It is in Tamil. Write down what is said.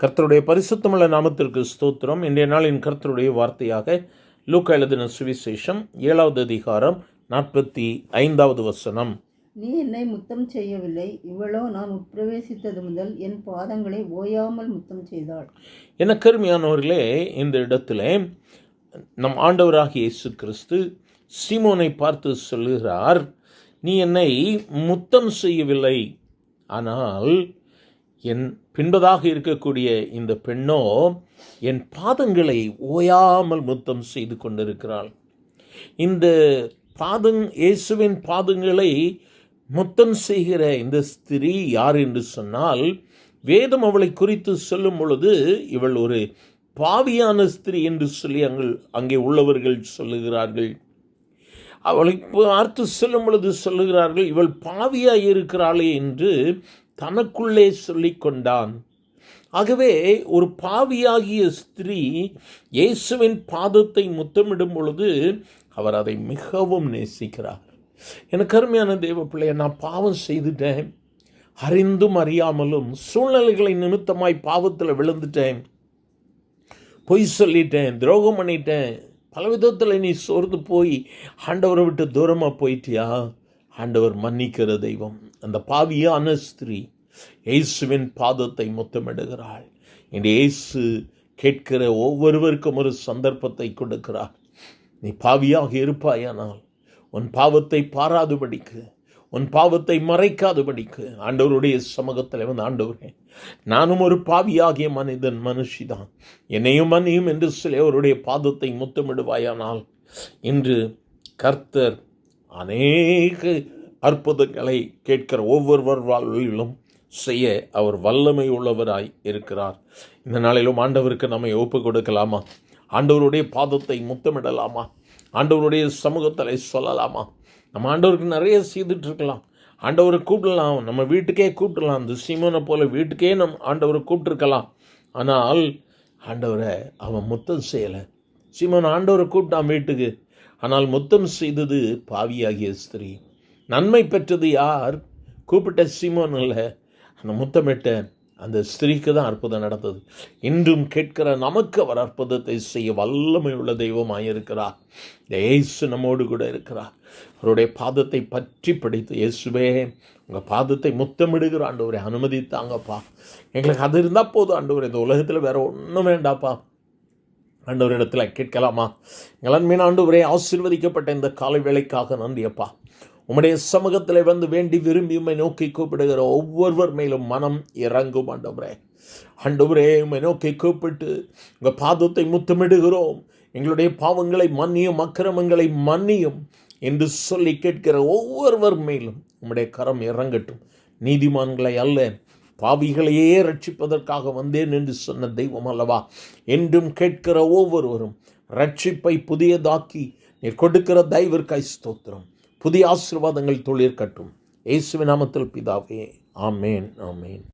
கர்த்தருடைய பரிசுத்தமுள்ள நாமத்திற்கு ஸ்தோத்திரம். இன்றைய நாளின் கர்த்தருடைய வார்த்தையாக லூக்கா எழுதின சுவிசேஷம் 7வது அதிகாரம் 45வது வசனம். நீ என்னை முத்தம் செய்யவில்லை, இவளோ நான் உட்பிரவேசித்தது முதல் என் பாதங்களை ஓயாமல் முத்தம் செய்தாள். என கருமையானவர்களே, இந்த இடத்திலே நம் ஆண்டவராகிய இயேசு கிறிஸ்து சீமோனை பார்த்து சொல்லுகிறார், நீ என்னை முத்தம் செய்யவில்லை, ஆனால் என் பின்பதாக இருக்கக்கூடிய இந்த பெண்ணோ என் பாதங்களை ஓயாமல் முத்தம் செய்து கொண்டிருக்கிறாள். இந்த இயேசுவின் பாதங்களை முத்தம் செய்கிற இந்த ஸ்திரீ யார் என்று சொன்னால், வேதம் அவளை குறித்து சொல்லும் பொழுது இவள் ஒரு பாவியான ஸ்திரீ என்று சொல்லி அங்கே உள்ளவர்கள் சொல்லுகிறார்கள். அவளை பார்த்து சொல்லும் பொழுது சொல்லுகிறார்கள், இவள் பாவியாய் இருக்கிறாளே என்று தனக்குள்ளே சொல்லி கொண்டான். ஆகவே ஒரு பாவியாகிய ஸ்திரீ இயேசுவின் பாதத்தை முத்தமிடும் பொழுது அவர் அதை மிகவும் நேசிக்கிறார். எனக்கு அருமையான தேவ பிள்ளைய, நான் பாவம் செய்துட்டேன், அறிந்தும் அறியாமலும் சூழ்நிலைகளை நிமித்தமாய் பாவத்தில் விழுந்துட்டேன், பொய் சொல்லிட்டேன், துரோகம் பண்ணிட்டேன், பல விதத்தில் நீ சோர்ந்து போய் ஆண்டவரை விட்டு தூரமாக போயிட்டியா? ஆண்டவர் மன்னிக்கிற தெய்வம். அந்த பாவியான ஸ்திரீ இயேசுவின் பாதத்தை முத்தமிடுகிறாள். இந்த இயேசு கேட்கிற ஒவ்வொருவருக்கும் ஒரு சந்தர்ப்பத்தை கொடுக்கிறார். நீ பாவியாக இருப்பாயானால் உன் பாவத்தை பாராதுபடிக்கு, உன் பாவத்தை மறைக்காதுபடிக்கு ஆண்டவருடைய சமூகத்தில் வந்து, ஆண்டவரே, நானும் ஒரு பாவியாகிய மனுஷிதான், என்னையும் மன்னியும் என்று சொல்லி அவருடைய பாதத்தை முத்தமிடுவாயானால் இன்று கர்த்தர் அநேக அற்புதங்களை கேட்கிற ஒவ்வொருவர் வாழ்விலும் செய்ய அவர் வல்லமை உள்ளவராய் இருக்கிறார். இந்த நாளிலும் ஆண்டவருக்கு நம்மை ஒப்பு கொடுக்கலாமா? ஆண்டவருடைய பாதத்தை முத்தமிடலாமா? ஆண்டவருடைய சமூகத்தில் சொல்லலாமா? நம்ம ஆண்டவருக்கு நிறைய செய்துட்டு இருக்கலாம். ஆண்டவரை கூப்பிடலாம், நம்ம வீட்டுக்கே கூப்பிடலாம். இந்த சீமோனை போல வீட்டுக்கே ஆண்டவரை கூப்பிட்டுருக்கலாம். ஆனால் ஆண்டவரை அவன் முத்தம் செய்யலை. சீமோன் ஆண்டவரை கூப்பிட்டான் வீட்டுக்கு, ஆனால் முத்தம் செய்தது பாவியாகிய ஸ்திரீ. நன்மை பெற்றது யார்? கூப்பிட்ட சீமோன் இல்லை, அந்த முத்தமிட்ட அந்த ஸ்திரீக்கு தான் அற்புதம் நடந்தது. இன்றும் கேட்கிற நமக்கு அவர் அற்புதத்தை செய்ய வல்லமை உள்ள தெய்வமாயிருக்கிறார். இயேசு நம்மோடு கூட இருக்கிறார். அவருடைய பாதத்தை பற்றி பிடித்து, இயேசுவே உங்கள் பாதத்தை முத்தமிடுகிற ஆண்டவரை அனுமதித்தாங்கப்பா, எங்களுக்கு அது இருந்தால் போதும் ஆண்டவர், இந்த உலகத்தில் வேற ஒன்றும் வேண்டாப்பா. ஆண்டவரிடத்தில் கேட்கலாமா? எங்கள் ஆண்டவரே, ஆசீர்வதிக்கப்பட்ட இந்த காலை வேளைக்காக நன்றியப்பா. உம்முடைய சமூகத்தில் வந்து வேண்டி விரும்பி உம்மை நோக்கி கூப்பிடுகிற ஒவ்வொருவர் மேலும் மனம் இறங்கும் ஆண்டவரே. ஆண்டவரே, உம்மை நோக்கி கூப்பிட்டு உங்கள் பாதத்தை முத்தமிடுகிறோம், எங்களுடைய பாவங்களை மன்னியும், அக்கிரமங்களை மன்னியும் என்று சொல்லி கேட்கிற ஒவ்வொருவர் மேலும் உம்முடைய கரம் இறங்கட்டும். நீதிமான்களை அல்ல, பாவிகளையே ரட்சிப்பதற்காக வந்தேன் என்று சொன்ன தெய்வம் அல்லவா? என்றும் கேட்கிற ஒவ்வொருவரும் ரட்சிப்பை புதியதாக்கி நீர் கொடுக்கிற தயவிற்காய் ஸ்தோத்திரம். புதிய ஆசீர்வாதங்கள் தொழிற்கட்டும். இயேசுவின் நாமத்தில் பிதாவே, ஆமேன், ஆமேன்.